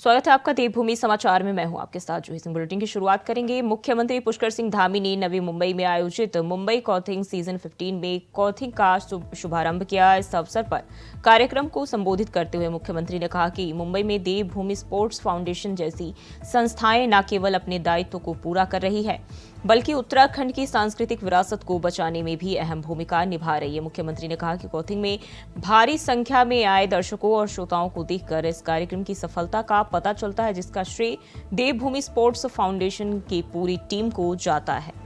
स्वागत है आपका देवभूमि समाचार में। मैं हूं आपके साथ जूही सिंह। बुलेटिन की शुरुआत करेंगे। मुख्यमंत्री पुष्कर सिंह धामी ने नवी मुंबई में आयोजित मुंबई कॉथिंग सीजन 15 में कॉथिंग का शुभारंभ किया। इस अवसर पर कार्यक्रम को संबोधित करते हुए मुख्यमंत्री ने कहा कि मुंबई में देवभूमि स्पोर्ट्स फाउंडेशन जैसी संस्थाएं न केवल अपने दायित्व को पूरा कर रही है बल्कि उत्तराखंड की सांस्कृतिक विरासत को बचाने में भी अहम भूमिका निभा रही है। मुख्यमंत्री ने कहा कि कॉथिंग में भारी संख्या में आए दर्शकों और श्रोताओं को देखकर इस कार्यक्रम की सफलता का पता चलता है, जिसका श्रेय देवभूमि स्पोर्ट्स फाउंडेशन की पूरी टीम को जाता है।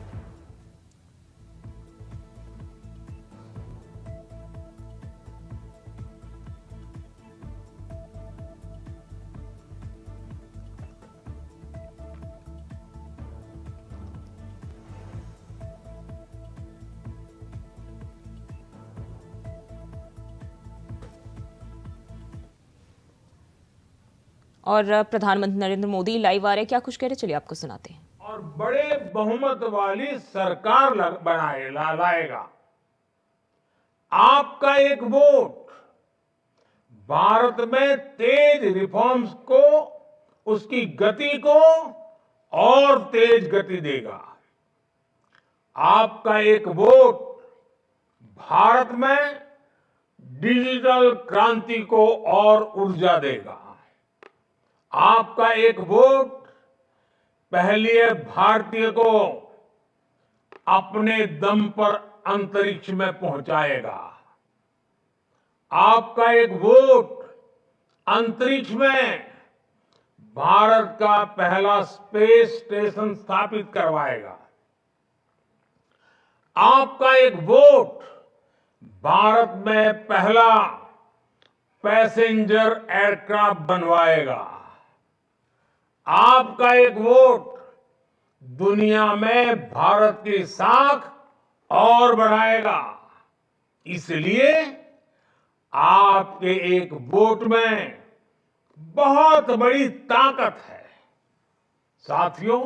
और प्रधानमंत्री नरेंद्र मोदी लाइव आ रहे, क्या कुछ कह रहे, चलिए आपको सुनाते हैं। और बड़े बहुमत वाली सरकार लाएगा। आपका एक वोट भारत में तेज रिफॉर्म्स को, उसकी गति को और तेज गति देगा। आपका एक वोट भारत में डिजिटल क्रांति को और ऊर्जा देगा। आपका एक वोट पहले भारतीय को अपने दम पर अंतरिक्ष में पहुंचाएगा। आपका एक वोट अंतरिक्ष में भारत का पहला स्पेस स्टेशन स्थापित करवाएगा। आपका एक वोट भारत में पहला पैसेंजर एयरक्राफ्ट बनवाएगा। आपका एक वोट दुनिया में भारत की साख और बढ़ाएगा। इसलिए आपके एक वोट में बहुत बड़ी ताकत है। साथियों,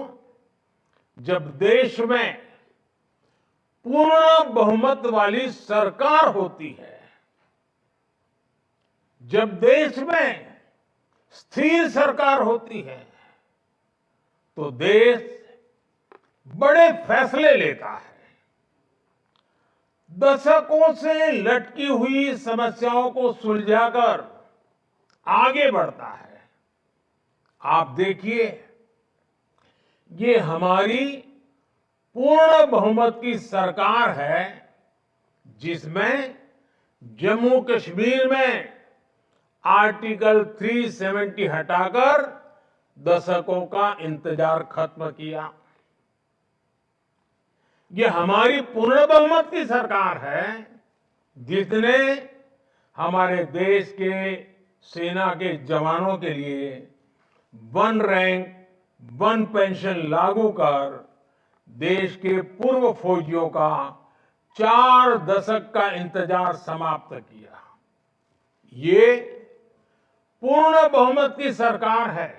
जब देश में पूर्ण बहुमत वाली सरकार होती है, जब देश में स्थिर सरकार होती है, तो देश बड़े फैसले लेता है, दशकों से लटकी हुई समस्याओं को सुलझाकर आगे बढ़ता है। आप देखिए, ये हमारी पूर्ण बहुमत की सरकार है, जिसमें जम्मू कश्मीर में आर्टिकल 370 हटाकर दशकों का इंतजार खत्म किया। ये हमारी पूर्ण बहुमत की सरकार है, जिसने हमारे देश के सेना के जवानों के लिए 1 रैंक 1 पेंशन लागू कर देश के पूर्व फौजियों का 4 दशक का इंतजार समाप्त किया। ये पूर्ण बहुमत की सरकार है,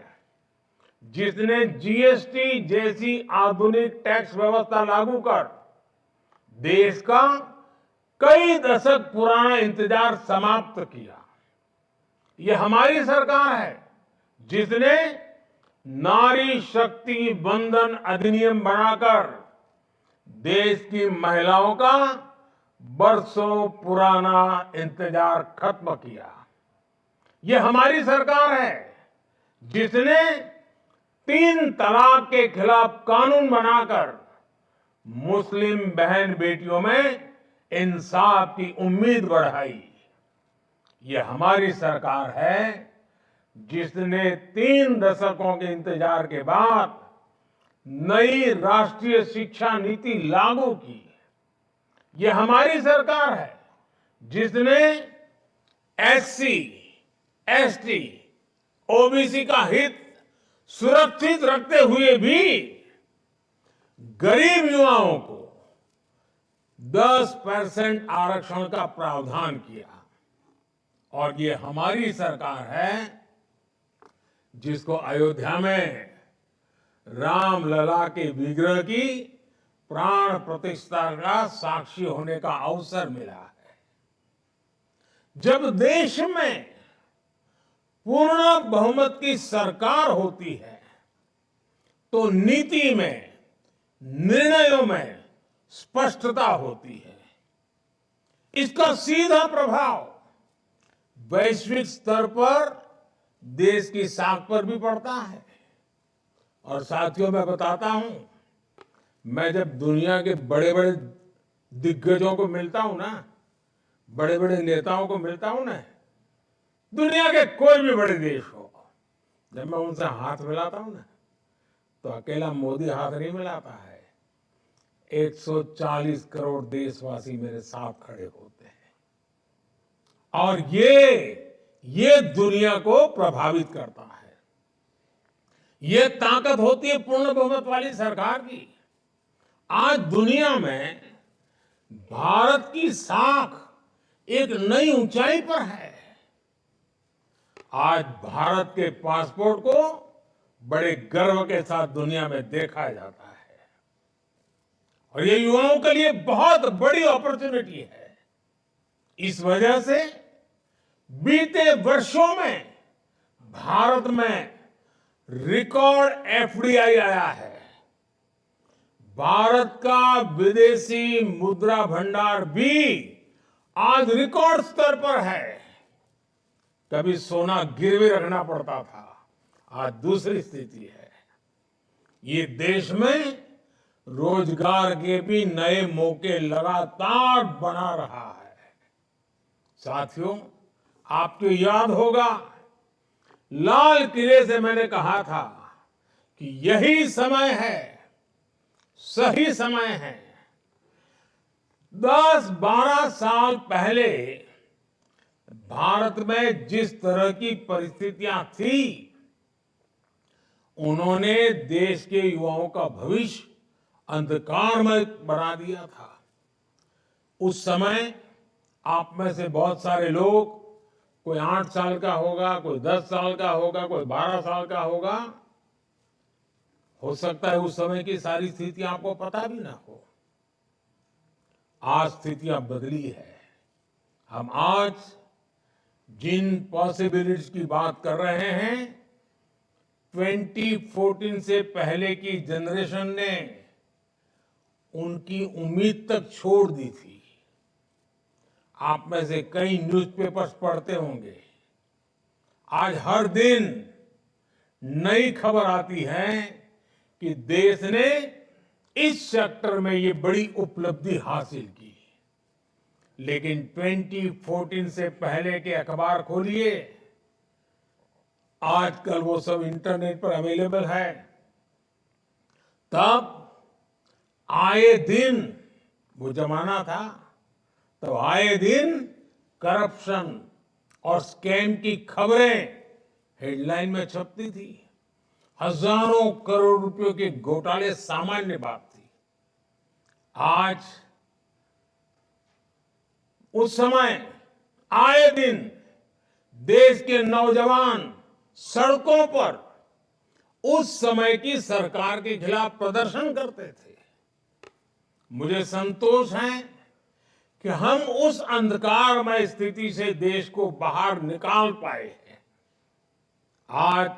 जिसने जीएसटी जैसी आधुनिक टैक्स व्यवस्था लागू कर देश का कई दशक पुराना इंतजार समाप्त किया। यह हमारी सरकार है, जिसने नारी शक्ति बंधन अधिनियम बनाकर देश की महिलाओं का बरसों पुराना इंतजार खत्म किया। यह हमारी सरकार है, जिसने 3 तलाक के खिलाफ कानून बनाकर मुस्लिम बहन बेटियों में इंसाफ की उम्मीद बढ़ाई। यह हमारी सरकार है, जिसने 3 दशकों के इंतजार के बाद नई राष्ट्रीय शिक्षा नीति लागू की। यह हमारी सरकार है, जिसने एससी, एसटी, ओबीसी का हित सुरक्षित रखते हुए भी गरीब युवाओं को 10% आरक्षण का प्रावधान किया। और ये हमारी सरकार है, जिसको अयोध्या में रामलला के विग्रह की प्राण प्रतिष्ठा का साक्षी होने का अवसर मिला है। जब देश में पूर्ण बहुमत की सरकार होती है तो नीति में, निर्णयों में स्पष्टता होती है। इसका सीधा प्रभाव वैश्विक स्तर पर देश की साख पर भी पड़ता है। और साथियों, मैं बताता हूं, मैं जब दुनिया के बड़े बड़े दिग्गजों को मिलता हूं ना, बड़े बड़े नेताओं को मिलता हूं ना, दुनिया के कोई भी बड़े देश हो, जब मैं उनसे हाथ मिलाता हूं ना, तो अकेला मोदी हाथ नहीं मिलाता है। 140 करोड़ देशवासी मेरे साथ खड़े होते हैं और ये दुनिया को प्रभावित करता है। ये ताकत होती है पूर्ण बहुमत वाली सरकार की। आज दुनिया में भारत की साख एक नई ऊंचाई पर है। आज भारत के पासपोर्ट को बड़े गर्व के साथ दुनिया में देखा जाता है और ये युवाओं के लिए बहुत बड़ी अपॉर्चुनिटी है। इस वजह से बीते वर्षों में भारत में रिकॉर्ड एफडीआई आया है। भारत का विदेशी मुद्रा भंडार भी आज रिकॉर्ड स्तर पर है। कभी सोना गिरवी रखना पड़ता था, आज दूसरी स्थिति है। ये देश में रोजगार के भी नए मौके लगातार बना रहा है। साथियों, आपको याद होगा, लाल किले से मैंने कहा था कि यही समय है, सही समय है। 10-12 साल पहले भारत में जिस तरह की परिस्थितियां थी, उन्होंने देश के युवाओं का भविष्य अंधकारमय बना दिया था। उस समय आप में से बहुत सारे लोग, कोई 8 साल का होगा, कोई 10 साल का होगा, कोई 12 साल का होगा, हो सकता है उस समय की सारी स्थितियां आपको पता भी ना हो। आज स्थितियां बदली है। हम आज जिन पॉसिबिलिटीज की बात कर रहे हैं, 2014 से पहले की जनरेशन ने उनकी उम्मीद तक छोड़ दी थी। आप में से कई न्यूज़पेपर्स पढ़ते होंगे। आज हर दिन नई खबर आती है कि देश ने इस सेक्टर में ये बड़ी उपलब्धि हासिल की। लेकिन 2014 से पहले के अखबार खोलिए, आजकल वो सब इंटरनेट पर अवेलेबल है। तब आए दिन, वो जमाना था, तो आए दिन करप्शन और स्कैम की खबरें हेडलाइन में छपती थी। हजारों करोड़ रुपयों के घोटाले सामान्य बात थी। आज उस समय आए दिन देश के नौजवान सड़कों पर उस समय की सरकार के खिलाफ प्रदर्शन करते थे। मुझे संतोष है कि हम उस अंधकारमय स्थिति से देश को बाहर निकाल पाए हैं। आज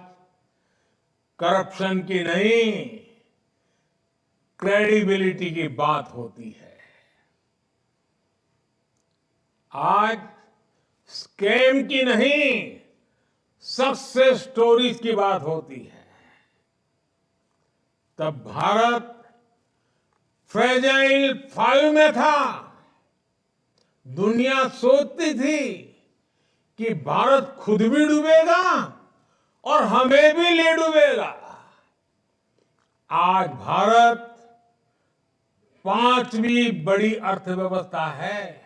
करप्शन की नहीं, क्रेडिबिलिटी की बात होती है। आज स्कैम की नहीं, सक्सेस स्टोरीज की बात होती है। तब भारत फ्रेजाइल 5 में था। दुनिया सोचती थी कि भारत खुद भी डूबेगा और हमें भी ले डूबेगा। आज भारत 5वीं बड़ी अर्थव्यवस्था है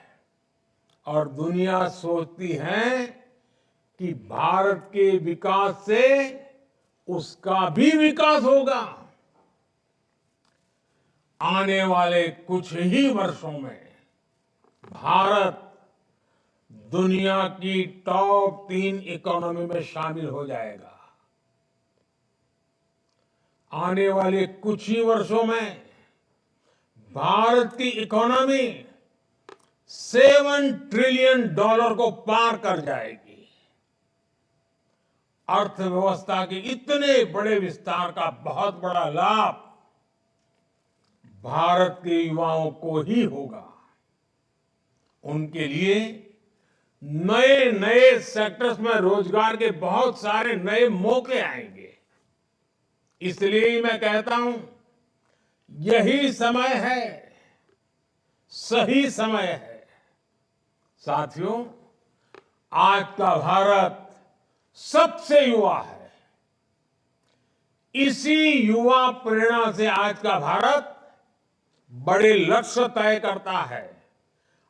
और दुनिया सोचती है कि भारत के विकास से उसका भी विकास होगा। आने वाले कुछ ही वर्षों में भारत दुनिया की टॉप 3 इकोनॉमी में शामिल हो जाएगा। आने वाले कुछ ही वर्षों में भारत की इकोनॉमी $7 ट्रिलियन को पार कर जाएगी। अर्थव्यवस्था के इतने बड़े विस्तार का बहुत बड़ा लाभ भारत के युवाओं को ही होगा। उनके लिए नए नए सेक्टर्स में रोजगार के बहुत सारे नए मौके आएंगे। इसलिए ही मैं कहता हूं, यही समय है, सही समय है। साथियों, आज का भारत सबसे युवा है। इसी युवा प्रेरणा से आज का भारत बड़े लक्ष्य तय करता है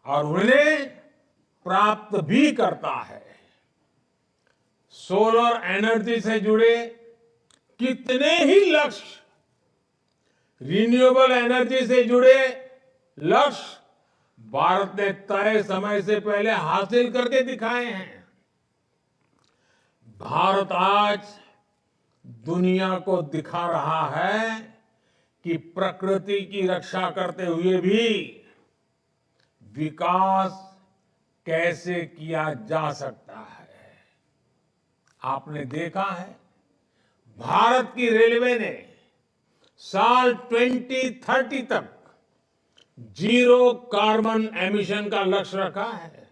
और उन्हें प्राप्त भी करता है। सोलर एनर्जी से जुड़े कितने ही लक्ष्य, रिन्यूएबल एनर्जी से जुड़े लक्ष्य भारत ने तय समय से पहले हासिल करके दिखाए हैं। भारत आज दुनिया को दिखा रहा है कि प्रकृति की रक्षा करते हुए भी विकास कैसे किया जा सकता है। आपने देखा है, भारत की रेलवे ने साल 2030 तक जीरो कार्बन एमिशन का लक्ष्य रखा है।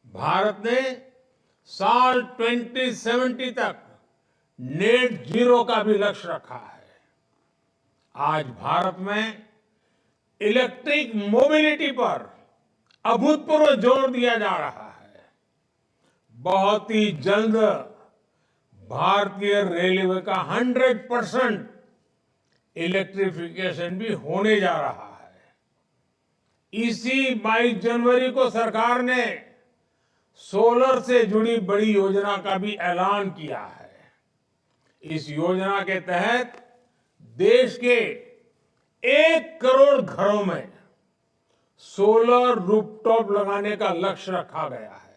भारत ने साल 2070 तक नेट जीरो का भी लक्ष्य रखा है। आज भारत में इलेक्ट्रिक मोबिलिटी पर अभूतपूर्व जोर दिया जा रहा है। बहुत ही जल्द भारतीय रेलवे का 100% इलेक्ट्रिफिकेशन भी होने जा रहा है। इसी 22 जनवरी को सरकार ने सोलर से जुड़ी बड़ी योजना का भी ऐलान किया है। इस योजना के तहत देश के 1 करोड़ घरों में सोलर रूफटॉप लगाने का लक्ष्य रखा गया है।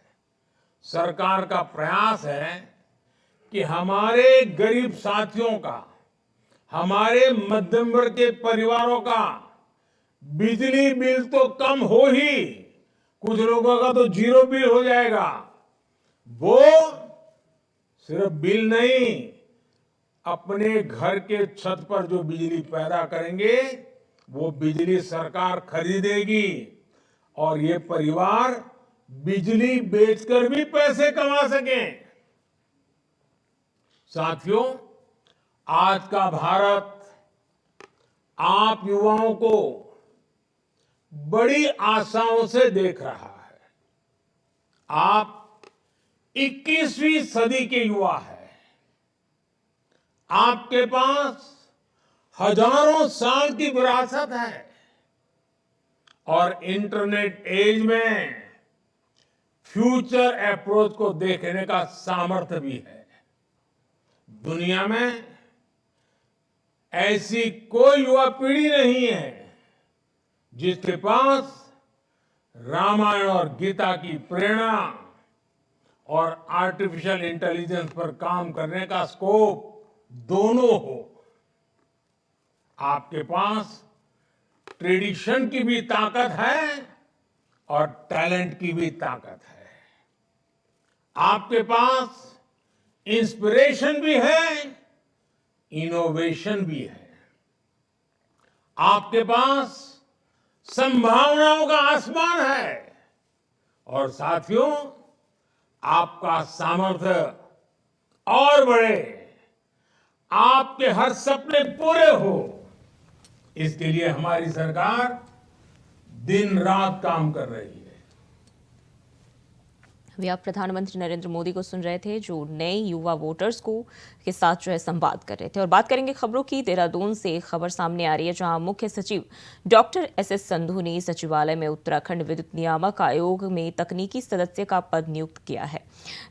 सरकार का प्रयास है कि हमारे गरीब साथियों का, हमारे मध्यम वर्ग के परिवारों का बिजली बिल तो कम हो ही, कुछ लोगों का तो जीरो बिल हो जाएगा। वो सिर्फ बिल नहीं, अपने घर के छत पर जो बिजली पैदा करेंगे वो बिजली सरकार खरीदेगी और ये परिवार बिजली बेचकर भी पैसे कमा सकें। साथियों, आज का भारत आप युवाओं को बड़ी आशाओं से देख रहा है। आप 21वीं सदी के युवा हैं। आपके पास हजारों साल की विरासत है और इंटरनेट एज में फ्यूचर अप्रोच को देखने का सामर्थ्य भी है। दुनिया में ऐसी कोई युवा पीढ़ी नहीं है जिसके पास रामायण और गीता की प्रेरणा और आर्टिफिशियल इंटेलिजेंस पर काम करने का स्कोप दोनों हो। आपके पास ट्रेडिशन की भी ताकत है और टैलेंट की भी ताकत है। आपके पास इंस्पिरेशन भी है, इनोवेशन भी है। आपके पास संभावनाओं का आसमान है और साथियों, आपका सामर्थ्य और बढ़े, आपके हर सपने पूरे हो, इसके लिए हमारी सरकार दिन रात काम कर रही है। अभी आप प्रधानमंत्री नरेंद्र मोदी को सुन रहे थे, जो नए युवा वोटर्स को के साथ जो है संवाद कर रहे थे। और बात करेंगे खबरों की। देहरादून से खबर सामने आ रही है, जहां मुख्य सचिव डॉक्टर एस संधू ने सचिवालय में उत्तराखंड विद्युत नियामक आयोग में तकनीकी सदस्य का पद नियुक्त किया है।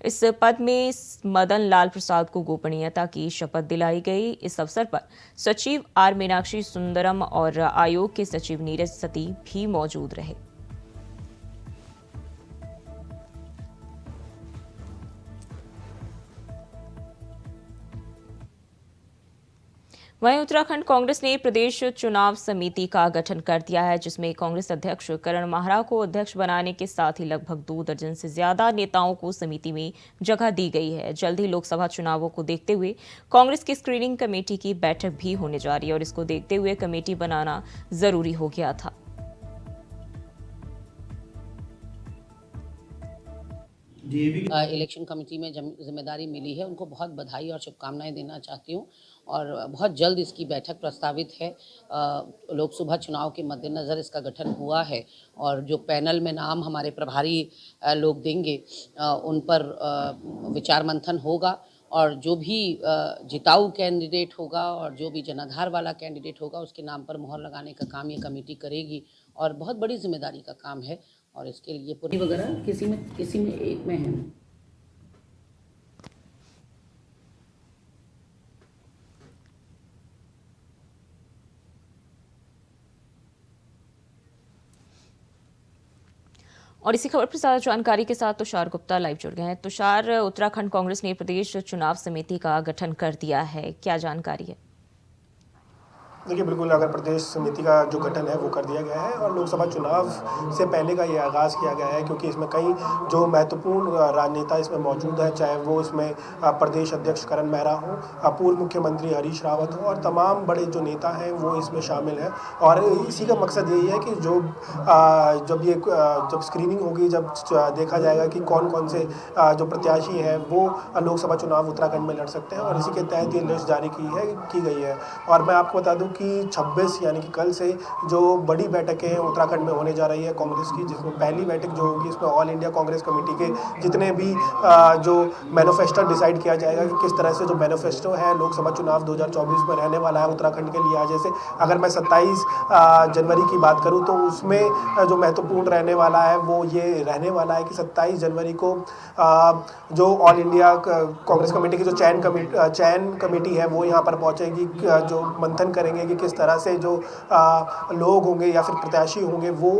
इस पद में मदन लाल प्रसाद को गोपनीयता की शपथ दिलाई गई। इस अवसर पर सचिव आर मीनाक्षी सुंदरम और आयोग के सचिव नीरज सती भी मौजूद रहे। वहीं उत्तराखंड कांग्रेस ने प्रदेश चुनाव समिति का गठन कर दिया है, जिसमें कांग्रेस अध्यक्ष करण माहरा को अध्यक्ष बनाने के साथ ही लगभग 2 दर्जन से ज्यादा नेताओं को समिति में जगह दी गई है। जल्द ही लोकसभा चुनावों को देखते हुए कांग्रेस की स्क्रीनिंग कमेटी की बैठक भी होने जा रही है और इसको देखते हुए कमेटी बनाना जरूरी हो गया था। इलेक्शन कमेटी में जिम्मेदारी मिली है, उनको बहुत बधाई और शुभकामनाएं देना चाहती हूँ और बहुत जल्द इसकी बैठक प्रस्तावित है। लोकसभा चुनाव के मद्देनज़र इसका गठन हुआ है और जो पैनल में नाम हमारे प्रभारी लोग देंगे उन पर विचार मंथन होगा और जो भी जिताऊ कैंडिडेट होगा और जो भी जनाधार वाला कैंडिडेट होगा उसके नाम पर मुहर लगाने का काम ये कमेटी करेगी और बहुत बड़ी जिम्मेदारी का काम है और इसके लिए पूरी वगैरह किसी में एक में है। और इसी खबर पर ज्यादा जानकारी के साथ तुषार गुप्ता लाइव जुड़ गए हैं। तुषार, उत्तराखंड कांग्रेस ने प्रदेश चुनाव समिति का गठन कर दिया है, क्या जानकारी है? देखिए, बिल्कुल अगर प्रदेश समिति का जो गठन है वो कर दिया गया है और लोकसभा चुनाव से पहले का ये आगाज़ किया गया है, क्योंकि इसमें कई जो महत्वपूर्ण राजनेता इसमें मौजूद हैं, चाहे वो इसमें प्रदेश अध्यक्ष करण मेहरा हो, पूर्व मुख्यमंत्री हरीश रावत हो और तमाम बड़े जो नेता हैं वो इसमें शामिल हैं। और इसी का मकसद यही है कि जब स्क्रीनिंग होगी, जब देखा जाएगा कि कौन कौन से जो प्रत्याशी हैं वो लोकसभा चुनाव उत्तराखंड में लड़ सकते हैं और इसी के तहत ये लिस्ट जारी की गई है। और मैं आपको बता दूं कि 26 यानी कि कल से जो बड़ी बैठकें उत्तराखंड में होने जा रही है कांग्रेस की, जिसमें पहली बैठक जो होगी इसमें ऑल इंडिया कांग्रेस कमेटी के जितने भी जो मैनिफेस्टो डिसाइड किया जाएगा कि किस तरह से जो मैनिफेस्टो है लोकसभा चुनाव 2024 में रहने वाला है उत्तराखंड के लिए। जैसे अगर मैं 27 जनवरी की बात करूँ तो उसमें जो महत्वपूर्ण रहने वाला है वो ये रहने वाला है कि 27 जनवरी को जो ऑल इंडिया कांग्रेस कमेटी की जो चयन कमेटी है वो यहाँ पर पहुँचेगी, जो मंथन करेंगे कि किस तरह से जो लोग होंगे या फिर प्रत्याशी होंगे वो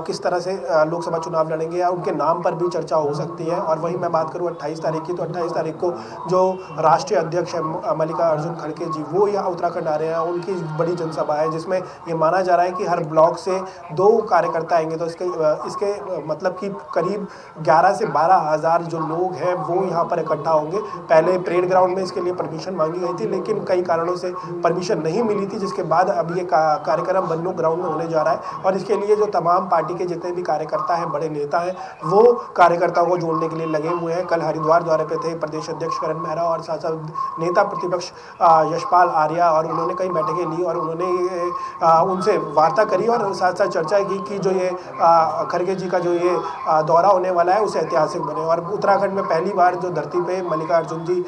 किस तरह से लोकसभा चुनाव लड़ेंगे या उनके नाम पर भी चर्चा हो सकती है। और वहीं मैं बात करूं 28 तारीख की, तो 28 तारीख को जो राष्ट्रीय अध्यक्ष है मल्लिकार्जुन खड़गे जी वो यहाँ उत्तराखंड आ रहे हैं। उनकी बड़ी जनसभा है जिसमें ये माना जा रहा है कि हर ब्लॉक से 2 कार्यकर्ता आएंगे, तो इसके मतलब कि करीब 11 से 12 हज़ार जो लोग हैं वो यहाँ पर इकट्ठा होंगे। पहले परेड ग्राउंड में इसके लिए परमिशन मांगी गई थी, लेकिन कई कारणों से परमिशन नहीं मिली थी, जिसके बाद अब ये कार्यक्रम बन्नू ग्राउंड में होने जा रहा है। और इसके लिए जो तमाम पार्टी के जितने भी कार्यकर्ता हैं, बड़े नेता हैं, वो कार्यकर्ताओं को जोड़ने के लिए लगे हुए हैं। कल हरिद्वार दौरे पे थे प्रदेश अध्यक्ष करण मेहरा और साथ साथ नेता प्रतिपक्ष यशपाल आर्या, और उन्होंने कई बैठकें ली और उन्होंने उनसे वार्ता करी और साथ साथ चर्चा की कि जो ये खड़गे जी का जो ये दौरा होने वाला है उसे ऐतिहासिक बने। और उत्तराखंड में पहली बार जो धरती पे मल्लिकार्जुन जी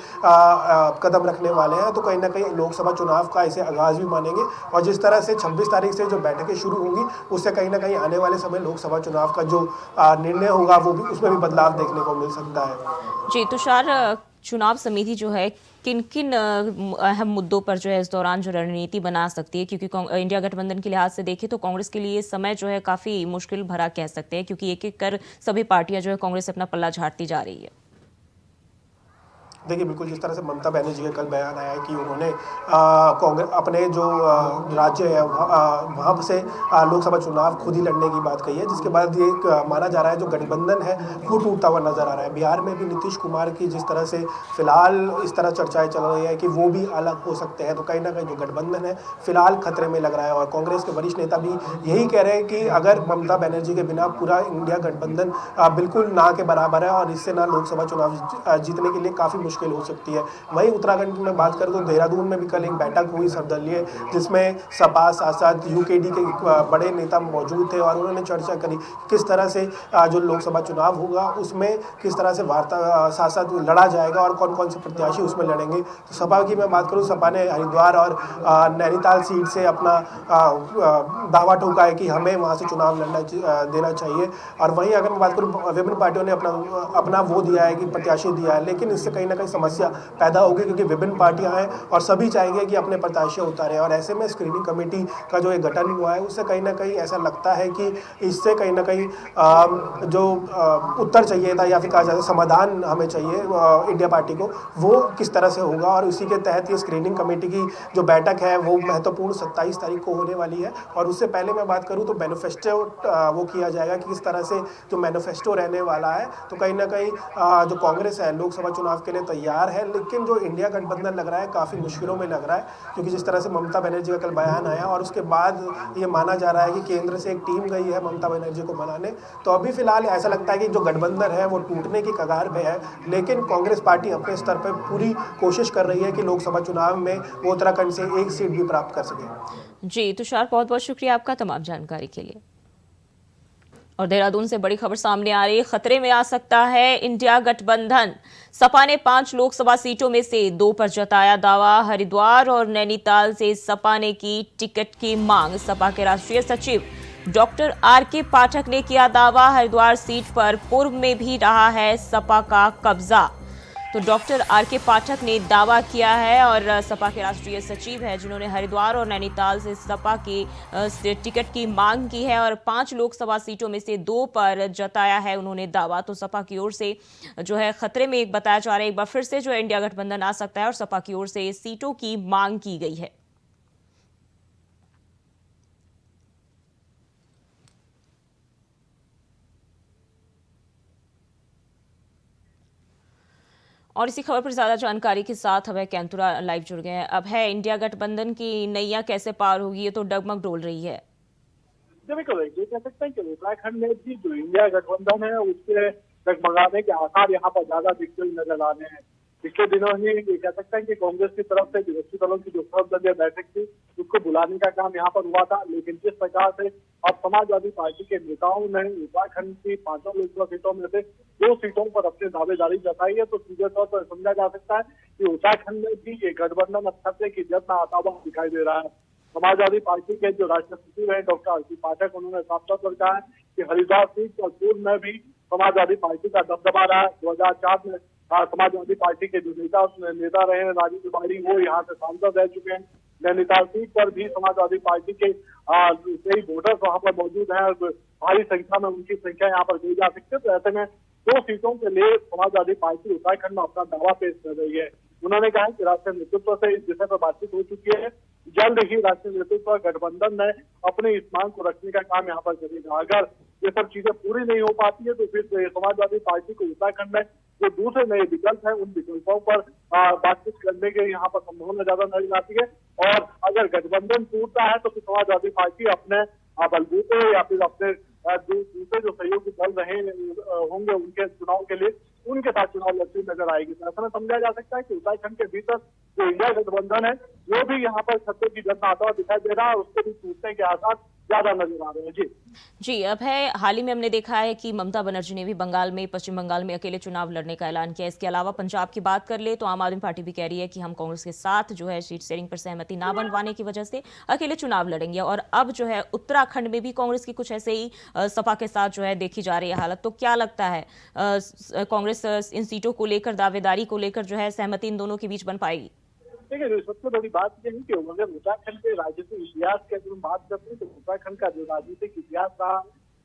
कदम रखने वाले हैं, तो कहीं ना कहीं लोकसभा चुनाव का इसे आगाज़ भी मानेंगे। और जिस तरह से 26 तारीख से जो बैठकें शुरू होंगी उससे कहीं ना कहीं आने वाले समय लोकसभा चुनाव का जो निर्णय होगा वो भी उसमें भी बदलाव देखने को मिल सकता है। जी तुषार, चुनाव समिति जो है किन किन अहम मुद्दों पर जो है इस दौरान जो रणनीति बना सकती है, क्योंकि इंडिया गठबंधन के लिहाज से देखें तो कांग्रेस के लिए समय जो है काफ़ी मुश्किल भरा कह सकते हैं, क्योंकि एक एक कर सभी पार्टियां जो है कांग्रेस से अपना पल्ला झाड़ती जा रही है। देखिए, बिल्कुल जिस तरह से ममता बनर्जी का कल बयान आया है कि उन्होंने कांग्रेस अपने जो राज्य है वहाँ से लोकसभा चुनाव खुद ही लड़ने की बात कही है, जिसके बाद ये माना जा रहा है जो गठबंधन है वो टूटता हुआ नजर आ रहा है। बिहार में भी नीतीश कुमार की जिस तरह से फिलहाल इस तरह चर्चाएं चल रही है कि वो भी अलग हो सकते हैं, तो कहीं ना कहीं जो गठबंधन है फिलहाल खतरे में लग रहा है। और कांग्रेस के वरिष्ठ नेता भी यही कह रहे हैं कि अगर ममता बनर्जी के बिना पूरा इंडिया गठबंधन बिल्कुल ना के बराबर है और इससे ना लोकसभा चुनाव जीतने के लिए काफ़ी मुश्किल हो सकती है। वहीं उत्तराखंड की मैं बात करूं तो देहरादून में भी कल एक बैठक हुई सर्वदलीय, जिसमें सपा साथ साथ यूकेडी के बड़े नेता मौजूद थे और उन्होंने चर्चा करी किस तरह से जो लोकसभा चुनाव होगा उसमें किस तरह से वार्ता साथ साथ लड़ा जाएगा और कौन कौन से प्रत्याशी उसमें लड़ेंगे। तो सपा की मैं बात करूँ, सपा ने हरिद्वार और नैनीताल सीट से अपना दावा ठोका है कि हमें वहाँ से चुनाव लड़ना देना चाहिए। और वहीं अगर मैं बात करूँ विभिन्न पार्टियों ने अपना वो दिया है कि प्रत्याशी दिया है, लेकिन इससे कहीं ना कहीं समस्या पैदा होगी, क्योंकि विभिन्न पार्टियां हैं और सभी चाहेंगे कि अपने प्रत्याशी उतारें। और ऐसे में स्क्रीनिंग कमेटी का जो ये गठन हुआ है, उससे कहीं ना कहीं ऐसा लगता है कि इससे कहीं ना कहीं जो उत्तर चाहिए था या फिर कहा जाए समाधान हमें चाहिए इंडिया पार्टी को, वो किस तरह से होगा। और उसी के तहत ये स्क्रीनिंग कमेटी की जो बैठक है वो महत्वपूर्ण 27 तारीख को होने वाली है। और उससे पहले मैं बात करूं तो मैनिफेस्टो वो किया जाएगा कि किस तरह से जो मैनिफेस्टो रहने वाला है। तो कहीं ना कहीं जो कांग्रेस है लोकसभा चुनाव के लिए तैयार है, लेकिन जो इंडिया गठबंधन लग रहा है काफ़ी मुश्किलों में लग रहा है, क्योंकि जिस तरह से ममता बनर्जी का कल बयान आया और उसके बाद ये माना जा रहा है कि केंद्र से एक टीम गई है ममता बनर्जी को मनाने। तो अभी फिलहाल ऐसा लगता है कि जो गठबंधन है वो टूटने की कगार पे है, लेकिन कांग्रेस पार्टी अपने स्तर पर पूरी कोशिश कर रही है कि लोकसभा चुनाव में वो उत्तराखंड से एक सीट भी प्राप्त कर सके। जी तुषार, बहुत बहुत शुक्रिया आपका तमाम जानकारी के लिए। और देहरादून से बड़ी खबर सामने आ रही है, खतरे में आ सकता है इंडिया गठबंधन। सपा ने 5 लोकसभा सीटों में से 2 पर जताया दावा। हरिद्वार और नैनीताल से सपा ने की टिकट की मांग। सपा के राष्ट्रीय सचिव डॉक्टर आर.के. पाठक ने किया दावा। हरिद्वार सीट पर पूर्व में भी रहा है सपा का कब्जा। तो डॉक्टर आर.के. पाठक ने दावा किया है और सपा के राष्ट्रीय सचिव है जिन्होंने हरिद्वार और नैनीताल से सपा की टिकट की मांग की है और 5 लोकसभा सीटों में से 2 पर जताया है उन्होंने दावा। तो सपा की ओर से जो है खतरे में एक बताया जा रहा है, एक बार फिर से जो है इंडिया गठबंधन आ सकता है और सपा की ओर से सीटों की मांग की गई है। और इसी खबर पर ज्यादा जानकारी के साथ अभय कैंतुरा लाइव जुड़ गए हैं। अब है इंडिया गठबंधन की नैया कैसे पार होगी, ये तो डगमग डोल रही है। बिल्कुल, ये कह सकते हैं कि उत्तराखंड में भी जो इंडिया गठबंधन है उसके डगमगाने के आसार यहाँ पर ज्यादा दिखते हुए नजर आ रहे हैं। पिछले दिनों ही ये कह सकते हैं कि कांग्रेस की तरफ से विपक्षी दलों की जो सर्वदलीय बैठक थी उसको बुलाने का काम यहाँ पर हुआ था, लेकिन जिस प्रकार से अब समाजवादी पार्टी के नेताओं ने उत्तराखंड की 5 लोकसभा सीटों में से 2 सीटों पर अपनी दावेदारी जताई है, तो सीधे तौर पर समझा जा सकता है कि उत्तराखंड में भी ये गठबंधन अब खतरे की जद में आता हुआ दिखाई दे रहा है। समाजवादी पार्टी के जो राष्ट्रीय सचिव है डॉक्टर आर.के. पाठक, उन्होंने साफ तौर पर कहा है कि हरिद्वार सीट पर पूर्व में भी समाजवादी पार्टी का दबदबा रहा है। 2004 में समाजवादी पार्टी के जो नेता रहे हैं राजीव तिवारी, वो यहाँ से सांसद रह चुके हैं। नैनीताल सीट पर भी समाजवादी पार्टी के कई वोटर्स वहां पर मौजूद हैं और भारी संख्या में उनकी संख्या यहाँ पर दी जा सकती है। तो ऐसे में 2 सीटों के लिए समाजवादी पार्टी उत्तराखंड में अपना दावा पेश कर रही है। उन्होंने कहा कि राष्ट्रीय नेतृत्व से इस विषय पर बातचीत हो चुकी है, जल्द ही राष्ट्रीय नेतृत्व गठबंधन में अपनी इस मांग को रखने का काम यहाँ पर करेगा। अगर ये सब चीजें पूरी नहीं हो पाती है तो फिर समाजवादी पार्टी को उत्तराखंड में जो दूसरे नए विकल्प हैं उन विकल्पों पर बातचीत करने के यहाँ पर संभावना ज्यादा नजर आती है। और अगर गठबंधन टूटता है तो फिर समाजवादी पार्टी अपने बलबूते या फिर अपने दूसरे जो सहयोगी दल रहे होंगे उनके चुनाव के लिए उनके साथ चुनाव लड़ती नजर आएगी। तो ऐसा में समझा जा सकता है कि उत्तराखंड के भीतर जो इंडिया गठबंधन है वो भी यहाँ पर खतरे की जद में आता हुआ दिखाई दे रहा है और उसके भी टूटने के आसार ज्यादा नजर आ रहे हैं। जी अब है, हाल ही में हमने देखा है कि ममता बनर्जी ने भी पश्चिम बंगाल में अकेले चुनाव लड़ने का ऐलान किया। इसके अलावा पंजाब की बात कर ले तो आम आदमी पार्टी भी कह रही है कि हम कांग्रेस के साथ जो है सीट शेयरिंग पर सहमति ना बनवाने की वजह से अकेले चुनाव लड़ेंगे। और अब जो है उत्तराखंड में भी कांग्रेस की कुछ ऐसे ही सपा के साथ जो है देखी जा रही है हालत। तो क्या लगता है कांग्रेस इन सीटों को लेकर, दावेदारी को लेकर जो है सहमति इन दोनों के बीच बन पाएगी? देखिए, सबसे बड़ी बात यह है कि अगर उत्तराखंड के राजनीतिक इतिहास की अगर हम बात करते हैं तो उत्तराखंड का जो राजनीतिक इतिहास रहा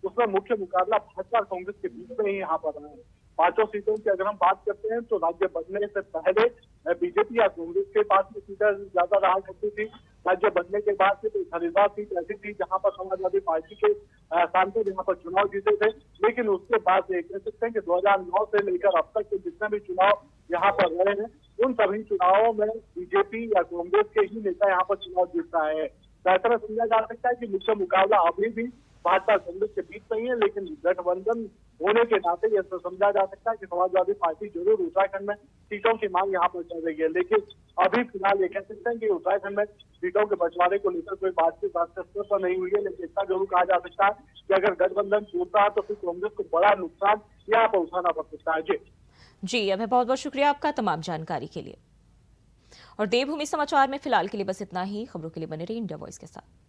उसमें मुख्य मुकाबला भाजपा और कांग्रेस के बीच में ही यहाँ पर रहा है। 5 सीटों की अगर हम बात करते हैं तो राज्य बनने से पहले बीजेपी या कांग्रेस के पास में सीटें ज्यादा रहा करती थी। राज्य बनने के बाद से तो हरिद्वार सीट ऐसी थी जहाँ पर समाजवादी पार्टी के सांसद यहाँ पर चुनाव जीते थे, लेकिन उसके बाद ये कह सकते हैं कि 2009 से लेकर अब तक के जितने भी चुनाव यहाँ पर रहे हैं उन सभी चुनावों में बीजेपी या कांग्रेस के ही नेता यहाँ पर चुनाव जीत रहे हैं। तो ऐसा समझा जा सकता है कि मुख्य मुकाबला अभी भी भाजपा कांग्रेस के बीच नहीं है, लेकिन गठबंधन होने के नाते यह समझा जा सकता है कि समाजवादी पार्टी जरूर उत्तराखंड में सीटों की मांग यहाँ पर चल रही है। लेकिन अभी फिलहाल ये कह सकते हैं कि उत्तराखंड में सीटों के बंटवारे को लेकर कोई बातचीत राष्ट्रीय स्तर पर नहीं हुई है, लेकिन इतना जरूर कहा जा सकता है कि अगर गठबंधन टूटता है तो फिर कांग्रेस को बड़ा नुकसान यहाँ पर उठाना पड़ सकता है। जी अभय, बहुत बहुत शुक्रिया आपका तमाम जानकारी के लिए। और देवभूमि समाचार में फिलहाल के लिए बस इतना ही। खबरों के लिए बने रहिए इंडिया वॉइस के साथ।